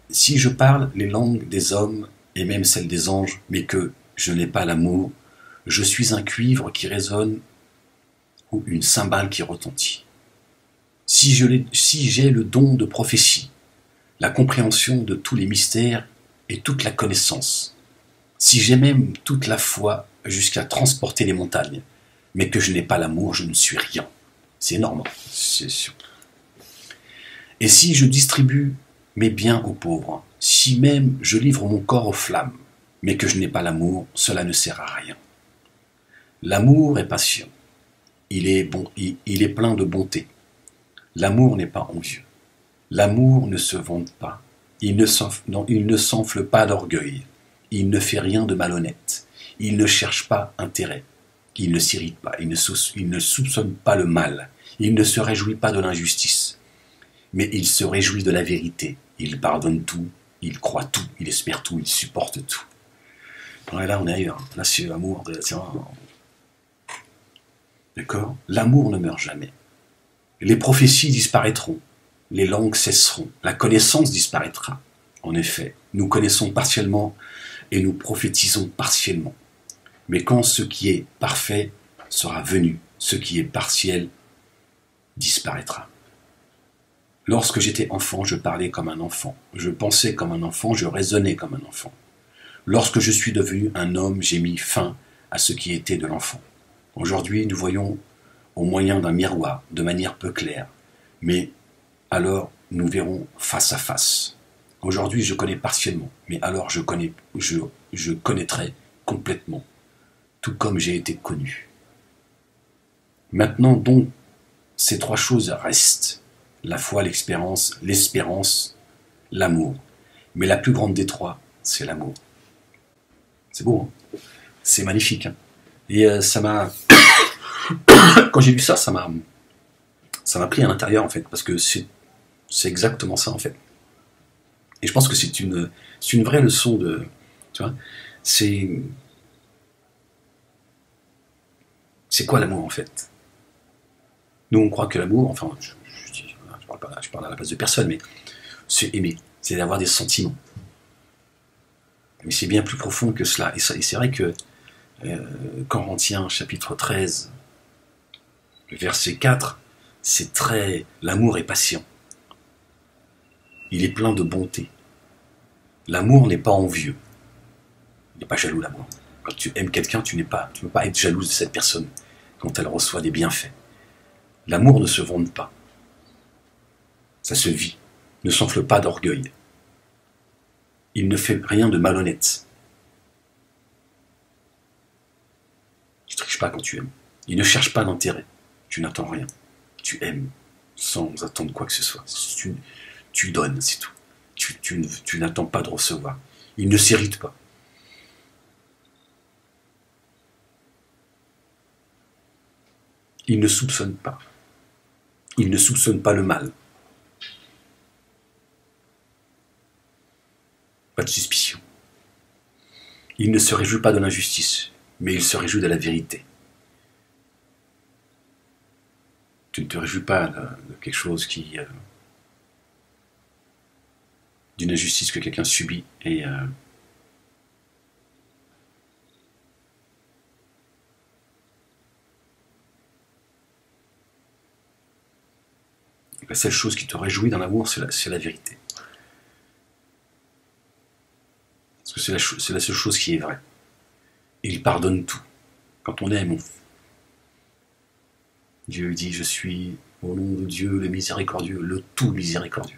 Si je parle les langues des hommes et même celles des anges, mais que je n'ai pas l'amour, je suis un cuivre qui résonne ou une cymbale qui retentit. Si j'ai le don de prophétie, la compréhension de tous les mystères et toute la connaissance, si j'ai même toute la foi jusqu'à transporter les montagnes, mais que je n'ai pas l'amour, je ne suis rien. C'est énorme. C'est sûr. Et si je distribue mes biens aux pauvres, si même je livre mon corps aux flammes, mais que je n'ai pas l'amour, cela ne sert à rien. L'amour est patient. Il est plein de bonté. L'amour n'est pas envieux. L'amour ne se vante pas. Il ne s'enfle pas d'orgueil. Il ne fait rien de malhonnête. Il ne cherche pas intérêt. Il ne s'irrite pas. Il ne soupçonne pas le mal. Il ne se réjouit pas de l'injustice. Mais il se réjouit de la vérité. Il pardonne tout. Il croit tout. Il espère tout. Il supporte tout. Et là, on est ailleurs. Là, c'est l'amour. D'accord ? L'amour ne meurt jamais. Les prophéties disparaîtront. Les langues cesseront. La connaissance disparaîtra. En effet, nous connaissons partiellement et nous prophétisons partiellement. Mais quand ce qui est parfait sera venu, ce qui est partiel disparaîtra. Lorsque j'étais enfant, je parlais comme un enfant. Je pensais comme un enfant, je raisonnais comme un enfant. Lorsque je suis devenu un homme, j'ai mis fin à ce qui était de l'enfant. Aujourd'hui, nous voyons au moyen d'un miroir, de manière peu claire. Mais alors, nous verrons face à face. Aujourd'hui, je connais partiellement, mais alors je connaîtrai complètement, tout comme j'ai été connu. Maintenant donc, ces trois choses restent, la foi, l'espérance, l'amour. Mais la plus grande des trois, c'est l'amour. C'est beau, hein, c'est magnifique. Hein, et ça m'a... Quand j'ai lu ça, ça m'a pris à l'intérieur, en fait, parce que c'est exactement ça, en fait. Et je pense que c'est une vraie leçon de... Tu vois, c'est quoi l'amour, en fait? Nous, on croit que l'amour, enfin, je parle à la place de personne, mais c'est aimer, c'est d'avoir des sentiments. Mais c'est bien plus profond que cela. Et c'est vrai que Corinthiens, chapitre 13, verset 4, c'est très... L'amour est patient. Il est plein de bonté. L'amour n'est pas envieux. Il n'est pas jaloux, l'amour. Quand tu aimes quelqu'un, tu ne peux pas être jalouse de cette personne quand elle reçoit des bienfaits. L'amour ne se vante pas. Ça se vit. Ne s'enfle pas d'orgueil. Il ne fait rien de malhonnête. Tu ne triches pas quand tu aimes. Il ne cherche pas d'intérêt. Tu n'attends rien. Tu aimes sans attendre quoi que ce soit. Tu donnes, c'est tout. Tu n'attends pas de recevoir. Il ne s'irrite pas. Il ne soupçonne pas. Il ne soupçonne pas le mal. Pas de suspicion. Il ne se réjouit pas de l'injustice, mais il se réjouit de la vérité. Tu ne te réjouis pas de quelque chose qui... d'une injustice que quelqu'un subit et... la seule chose qui te réjouit dans l'amour, c'est la vérité. Parce que c'est la seule chose qui est vraie. Et il pardonne tout. Quand on aime, Dieu dit, je suis au nom de Dieu, le miséricordieux, le tout miséricordieux.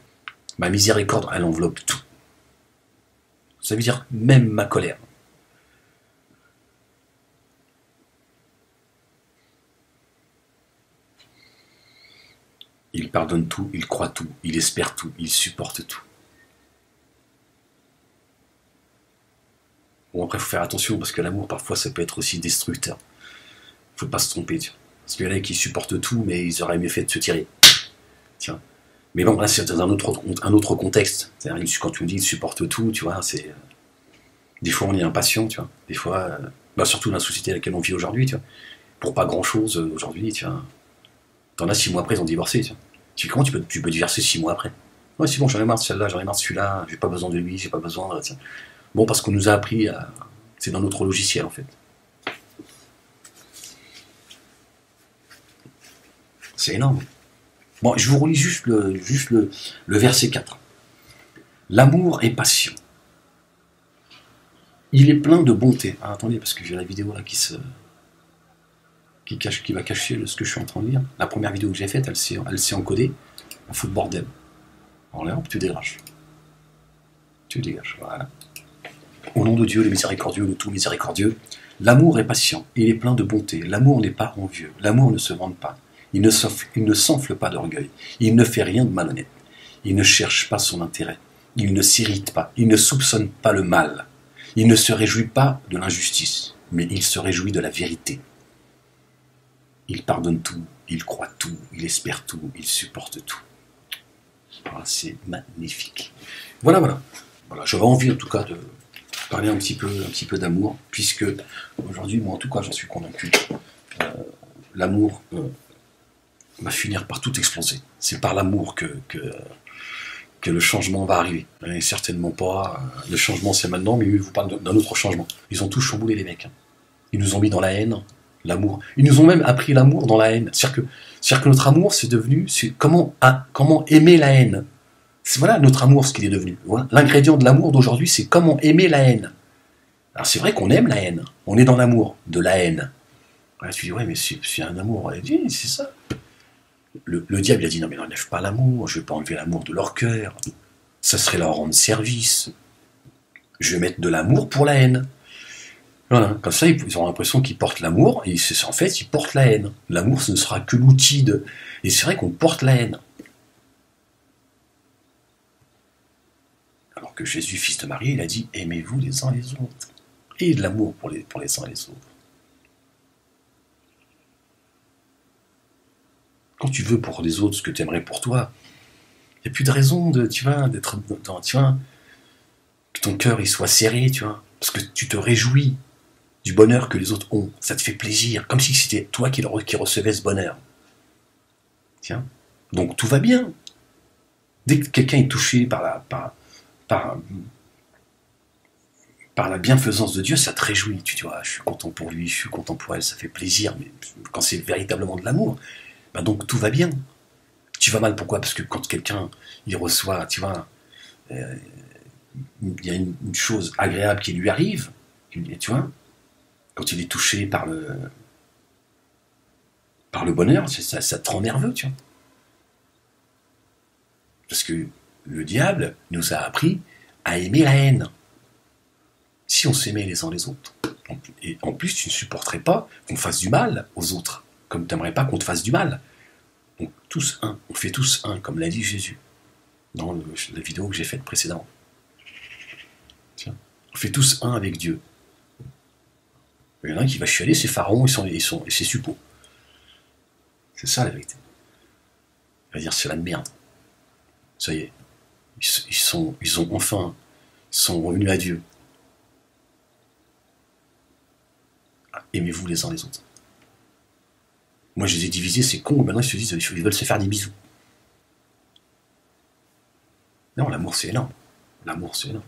Ma miséricorde, elle enveloppe tout. Ça veut dire même ma colère. Il pardonne tout, il croit tout, il espère tout, il supporte tout. Bon, après, il faut faire attention, parce que l'amour, parfois, ça peut être aussi destructeur. Il ne faut pas se tromper, tu vois. Parce qu'il y en a qui supportent tout, mais ils auraient mieux fait de se tirer. Tiens. Mais bon, là, c'est dans un autre contexte. C'est-à-dire, quand tu me dis qu'ils supportent tout, tu vois, c'est... Des fois, on est impatient, tu vois. Des fois, surtout dans la société à laquelle on vit aujourd'hui, tu vois. Pour pas grand-chose, aujourd'hui, tu vois. T'en as 6 mois après, ils ont divorcé, tu vois. Comment tu peux divorcer 6 mois après? Ouais, c'est bon, j'en ai marre de celle-là, j'en ai marre de celui-là, j'ai pas besoin de lui, j'ai pas besoin de... Tiens. Bon, parce qu'on nous a appris à... C'est dans notre logiciel, en fait. C'est énorme. Bon, je vous relis le verset 4. L'amour est patient. Il est plein de bonté. Ah, attendez, parce que j'ai la vidéo là qui va cacher ce que je suis en train de lire. La première vidéo que j'ai faite, elle s'est encodée. On fout le bordel. Alors là, hop, tu dégages. Tu dégages, voilà. Au nom de Dieu, le miséricordieux, le tout miséricordieux, l'amour est patient, il est plein de bonté. L'amour n'est pas envieux. L'amour ne se vante pas. Il ne s'enfle pas d'orgueil. Il ne fait rien de malhonnête. Il ne cherche pas son intérêt. Il ne s'irrite pas. Il ne soupçonne pas le mal. Il ne se réjouit pas de l'injustice, mais il se réjouit de la vérité. Il pardonne tout, il croit tout, il espère tout, il supporte tout. Voilà, c'est magnifique. Voilà. J'avais envie en tout cas de parler un petit peu d'amour, puisque aujourd'hui, moi en tout cas, j'en suis convaincu. L'amour va finir par tout exploser. C'est par l'amour que le changement va arriver. Et certainement pas. Le changement, c'est maintenant, mais ils vous parlent d'un autre changement. Ils ont tous chamboulé les mecs. Ils nous ont mis dans la haine, l'amour. Ils nous ont même appris l'amour dans la haine. C'est-à-dire que notre amour, c'est devenu comment aimer la haine. Voilà notre amour, ce qu'il est devenu. Voilà. L'ingrédient de l'amour d'aujourd'hui, c'est comment aimer la haine. Alors c'est vrai qu'on aime la haine. On est dans l'amour de la haine. Voilà, tu dis, ouais, mais c'est un amour. Il dit, c'est ça. Le diable, il a dit, non, mais n'enlève pas l'amour, je ne vais pas enlever l'amour de leur cœur, ça serait leur rendre service, je vais mettre de l'amour pour la haine. Voilà, comme ça, ils ont l'impression qu'ils portent l'amour, et en fait, ils portent la haine. L'amour, ce ne sera que l'outil de... Et c'est vrai qu'on porte la haine. Alors que Jésus, fils de Marie, il a dit, aimez-vous les uns les autres. Et de l'amour pour les uns et les autres. Quand tu veux pour les autres ce que tu aimerais pour toi, il n'y a plus de raison d'être dans, que ton cœur il soit serré, parce que tu te réjouis du bonheur que les autres ont. Ça te fait plaisir, comme si c'était toi qui recevais ce bonheur. Tiens. Donc tout va bien. Dès que quelqu'un est touché par la bienfaisance de Dieu, ça te réjouit. Tu dis, je suis content pour lui, je suis content pour elle, ça fait plaisir. Mais quand c'est véritablement de l'amour, donc tout va bien. Tu vas mal, pourquoi? Parce que quand quelqu'un, il reçoit, il y a une chose agréable qui lui arrive, quand il est touché par le bonheur, ça te rend nerveux, Parce que le diable nous a appris à aimer la haine. Si on s'aimait les uns les autres, et en plus tu ne supporterais pas qu'on fasse du mal aux autres, comme tu n'aimerais pas qu'on te fasse du mal. Donc tous un, on fait tous un, comme l'a dit Jésus dans la vidéo que j'ai faite précédemment. Tiens. On fait tous un avec Dieu. Il y en a un qui va chialer, c'est Pharaon et ses suppôts. C'est ça la vérité. Il va dire c'est la merde. Ça y est. Ils sont revenus à Dieu. Aimez-vous les uns les autres. Moi je les ai divisés, c'est con, maintenant ils se disent ils veulent se faire des bisous. Non, l'amour c'est énorme. L'amour c'est énorme.